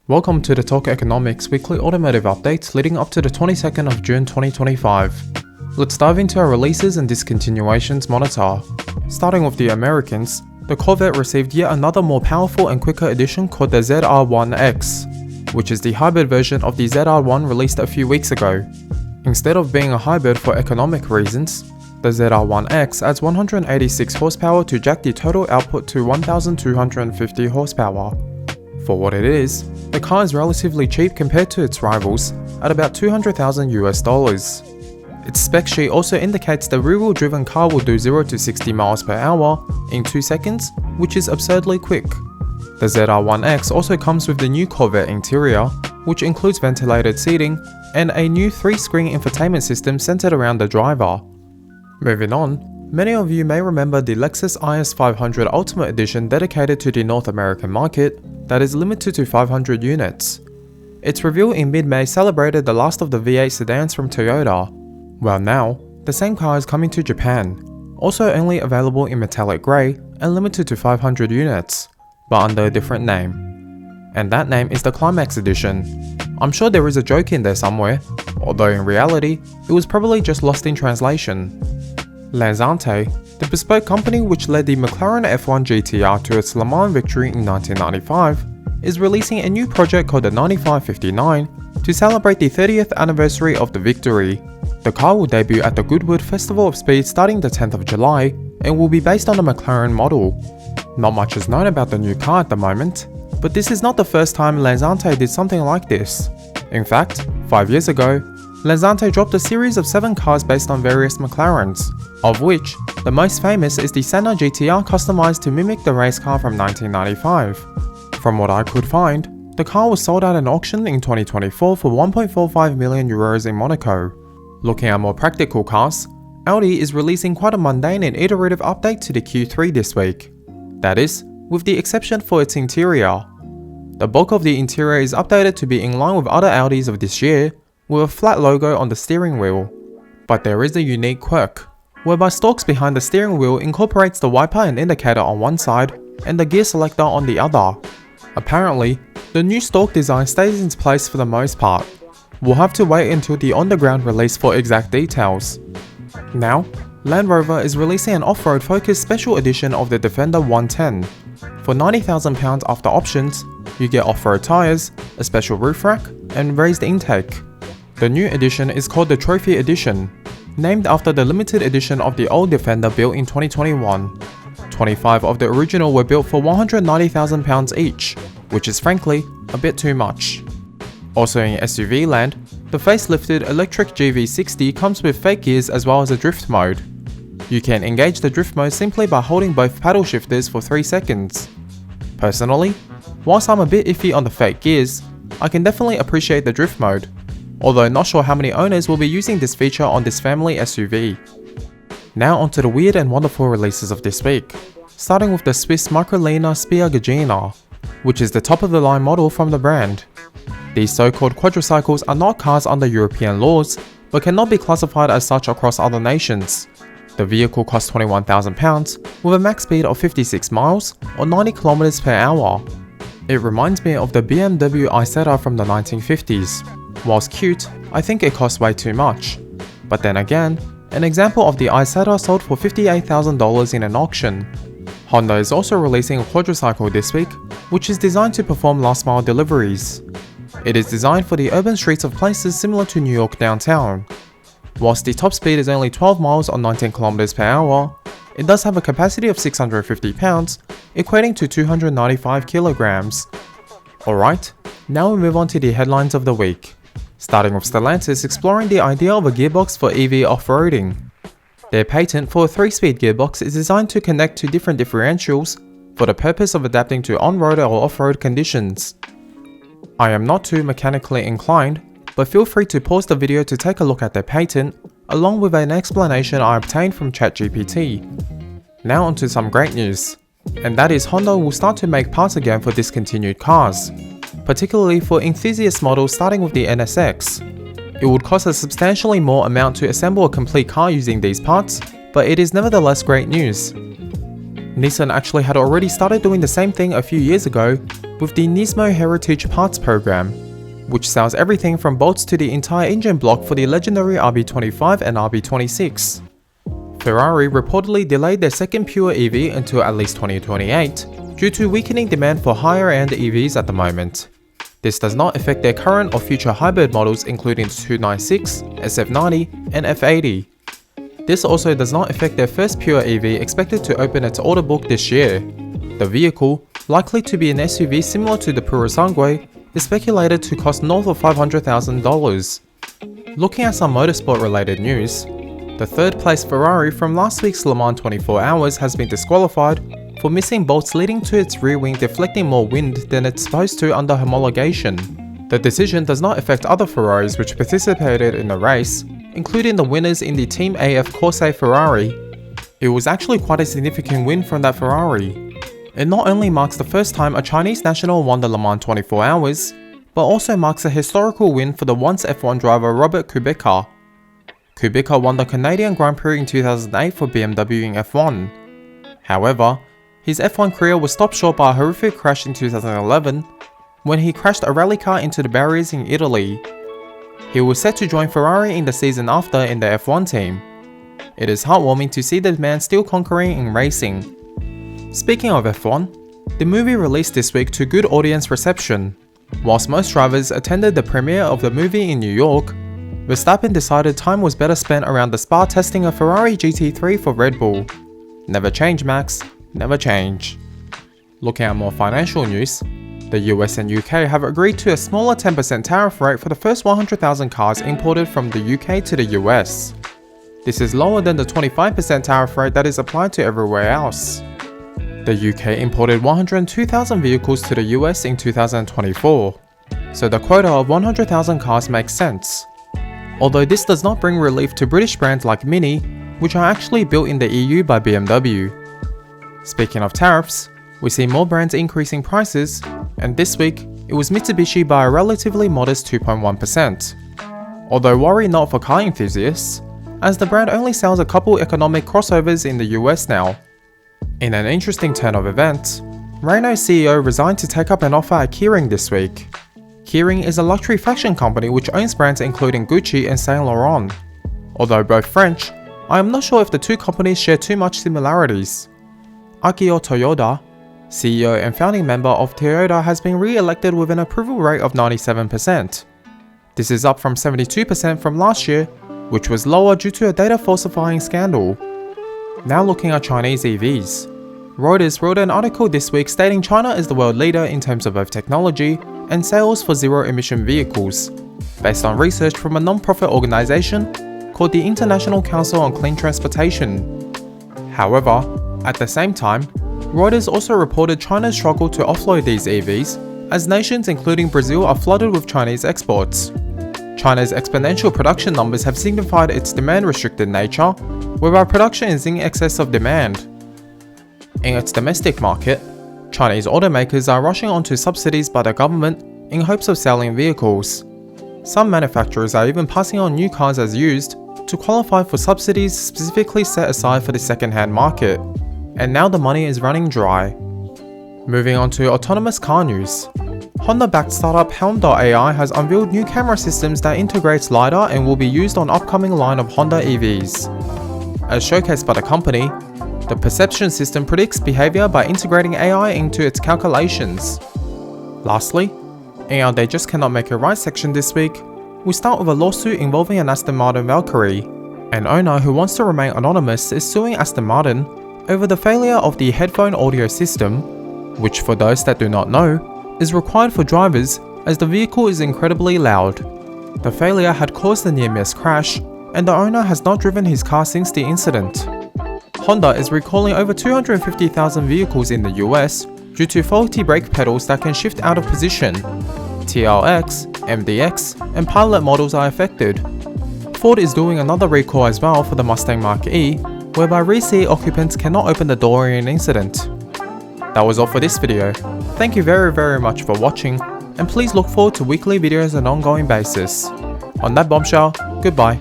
Welcome to the Torqueconomics weekly automotive updates leading up to the 22nd of June 2025. Let's dive into our releases and discontinuations monitor. Starting with the Americans, the Corvette received yet another more powerful and quicker edition called the ZR1X, which is the hybrid version of the ZR1 released a few weeks ago. Instead of being a hybrid for economic reasons, the ZR1X adds 186 horsepower to jack the total output to 1250 horsepower. For what it is, the car is relatively cheap compared to its rivals, at about $200,000 US. Its spec sheet also indicates the rear-wheel driven car will do 0 to 60 miles per hour in 2 seconds, which is absurdly quick. The ZR1X also comes with the new Corvette interior, which includes ventilated seating and a new 3-screen infotainment system centered around the driver. Moving on, many of you may remember the Lexus IS500 Ultimate Edition dedicated to the North American market that is limited to 500 units. Its reveal in mid-May celebrated the last of the V8 sedans from Toyota. Well now, the same car is coming to Japan, also only available in metallic grey and limited to 500 units, but under a different name. And that name is the Climax Edition. I'm sure there is a joke in there somewhere, although in reality, it was probably just lost in translation. Lanzante, the bespoke company which led the McLaren F1 GTR to its Le Mans victory in 1995, is releasing a new project called the 9559 to celebrate the 30th anniversary of the victory. The car will debut at the Goodwood Festival of Speed starting the 10th of July and will be based on a McLaren model. Not much is known about the new car at the moment, but this is not the first time Lanzante did something like this. In fact, 5 years ago, Lanzante dropped a series of 7 cars based on various McLarens, of which the most famous is the Senna GTR customized to mimic the race car from 1995. From what I could find, the car was sold at an auction in 2024 for 1.45 million euros in Monaco. Looking at more practical cars, Audi is releasing quite a mundane and iterative update to the Q3 this week. That is, with the exception for its interior. The bulk of the interior is updated to be in line with other Audis of this year, with a flat logo on the steering wheel. But there is a unique quirk, whereby stalks behind the steering wheel incorporates the wiper and indicator on one side and the gear selector on the other. Apparently, the new stalk design stays in place for the most part. We'll have to wait until the on-the-ground release for exact details. Now, Land Rover is releasing an off-road focused special edition of the Defender 110. For £90,000 after options, you get off-road tyres, a special roof rack, and raised intake. The new edition is called the Trophy Edition, named after the limited edition of the old Defender built in 2021. 25 of the original were built for £190,000 each, which is frankly a bit too much. Also in SUV land, the facelifted electric GV60 comes with fake gears as well as a drift mode. You can engage the drift mode simply by holding both paddle shifters for 3 seconds. Personally, whilst I'm a bit iffy on the fake gears, I can definitely appreciate the drift mode, although not sure how many owners will be using this feature on this family SUV. Now onto the weird and wonderful releases of this week, starting with the Swiss Microlino Spiagagina, which is the top of the line model from the brand. These so-called quadricycles are not cars under European laws, but cannot be classified as such across other nations. The vehicle costs £21,000 with a max speed of 56 miles or 90 km per hour. It reminds me of the BMW Isetta from the 1950s. Whilst cute, I think it costs way too much. But then again, an example of the Isetta sold for $58,000 in an auction. Honda is also releasing a quadricycle this week, which is designed to perform last mile deliveries. It is designed for the urban streets of places similar to New York downtown. Whilst the top speed is only 12 miles or 19 km per hour, it does have a capacity of 650 pounds, equating to 295 kilograms. Alright, now we move on to the headlines of the week. Starting with Stellantis exploring the idea of a gearbox for EV off-roading. Their patent for a 3-speed gearbox is designed to connect to different differentials for the purpose of adapting to on-road or off-road conditions. I am not too mechanically inclined, but feel free to pause the video to take a look at their patent, along with an explanation I obtained from ChatGPT. Now onto some great news, and that is Honda will start to make parts again for discontinued cars, particularly for enthusiast models starting with the NSX. It would cost a substantially more amount to assemble a complete car using these parts, but it is nevertheless great news. Nissan actually had already started doing the same thing a few years ago with the Nismo Heritage Parts program, which sells everything from bolts to the entire engine block for the legendary RB25 and RB26. Ferrari reportedly delayed their second pure EV until at least 2028 due to weakening demand for higher-end EVs at the moment. This does not affect their current or future hybrid models including the 296, SF90 and F80. This also does not affect their first pure EV expected to open its order book this year. The vehicle, likely to be an SUV similar to the Purosangue, is speculated to cost north of $500,000. Looking at some motorsport related news, the third place Ferrari from last week's Le Mans 24 Hours has been disqualified for missing bolts leading to its rear wing deflecting more wind than it's supposed to under homologation. The decision does not affect other Ferraris which participated in the race, including the winners in the Team AF Corse Ferrari. It was actually quite a significant win from that Ferrari. It not only marks the first time a Chinese national won the Le Mans 24 Hours, but also marks a historical win for the once F1 driver Robert Kubica. Kubica won the Canadian Grand Prix in 2008 for BMW in F1. However, his F1 career was stopped short by a horrific crash in 2011 when he crashed a rally car into the barriers in Italy. He was set to join Ferrari in the season after in the F1 team. It is heartwarming to see the man still conquering in racing. Speaking of F1, the movie released this week to good audience reception. Whilst most drivers attended the premiere of the movie in New York, Verstappen decided time was better spent around the spa testing a Ferrari GT3 for Red Bull. Never change, Max, never change. Looking at more financial news, the US and UK have agreed to a smaller 10% tariff rate for the first 100,000 cars imported from the UK to the US. This is lower than the 25% tariff rate that is applied to everywhere else. The UK imported 102,000 vehicles to the US in 2024, so the quota of 100,000 cars makes sense. Although this does not bring relief to British brands like Mini, which are actually built in the EU by BMW. Speaking of tariffs, we see more brands increasing prices, and this week, it was Mitsubishi by a relatively modest 2.1%. Although worry not for car enthusiasts, as the brand only sells a couple economic crossovers in the US now. In an interesting turn of events, Renault CEO resigned to take up an offer at Kering this week. Kering is a luxury fashion company which owns brands including Gucci and Saint Laurent. Although both French, I am not sure if the two companies share too much similarities. Akio Toyoda, CEO and founding member of Toyota, has been re-elected with an approval rate of 97%. This is up from 72% from last year, which was lower due to a data falsifying scandal. Now looking at Chinese EVs. Reuters wrote an article this week stating China is the world leader in terms of both technology and sales for zero-emission vehicles, based on research from a non-profit organization called the International Council on Clean Transportation. However, at the same time, Reuters also reported China's struggle to offload these EVs, as nations including Brazil are flooded with Chinese exports. China's exponential production numbers have signified its demand-restricted nature, whereby production is in excess of demand. In its domestic market, Chinese automakers are rushing onto subsidies by the government in hopes of selling vehicles. Some manufacturers are even passing on new cars as used to qualify for subsidies specifically set aside for the second-hand market, and now the money is running dry. Moving on to autonomous car news. Honda-backed startup Helm.ai has unveiled new camera systems that integrates LiDAR and will be used on upcoming line of Honda EVs. As showcased by the company, the perception system predicts behavior by integrating AI into its calculations. Lastly, in our They Just Cannot Make It Right section this week, we start with a lawsuit involving an Aston Martin Valkyrie. An owner who wants to remain anonymous is suing Aston Martin over the failure of the headphone audio system, which for those that do not know, is required for drivers as the vehicle is incredibly loud. The failure had caused a near-miss crash, and the owner has not driven his car since the incident. Honda is recalling over 250,000 vehicles in the US due to faulty brake pedals that can shift out of position. TRX, MDX, and Pilot models are affected. Ford is doing another recall as well for the Mustang Mach-E, whereby rear seat occupants cannot open the door in an incident. That was all for this video. Thank you very much for watching, and please look forward to weekly videos on an ongoing basis. On that bombshell, goodbye.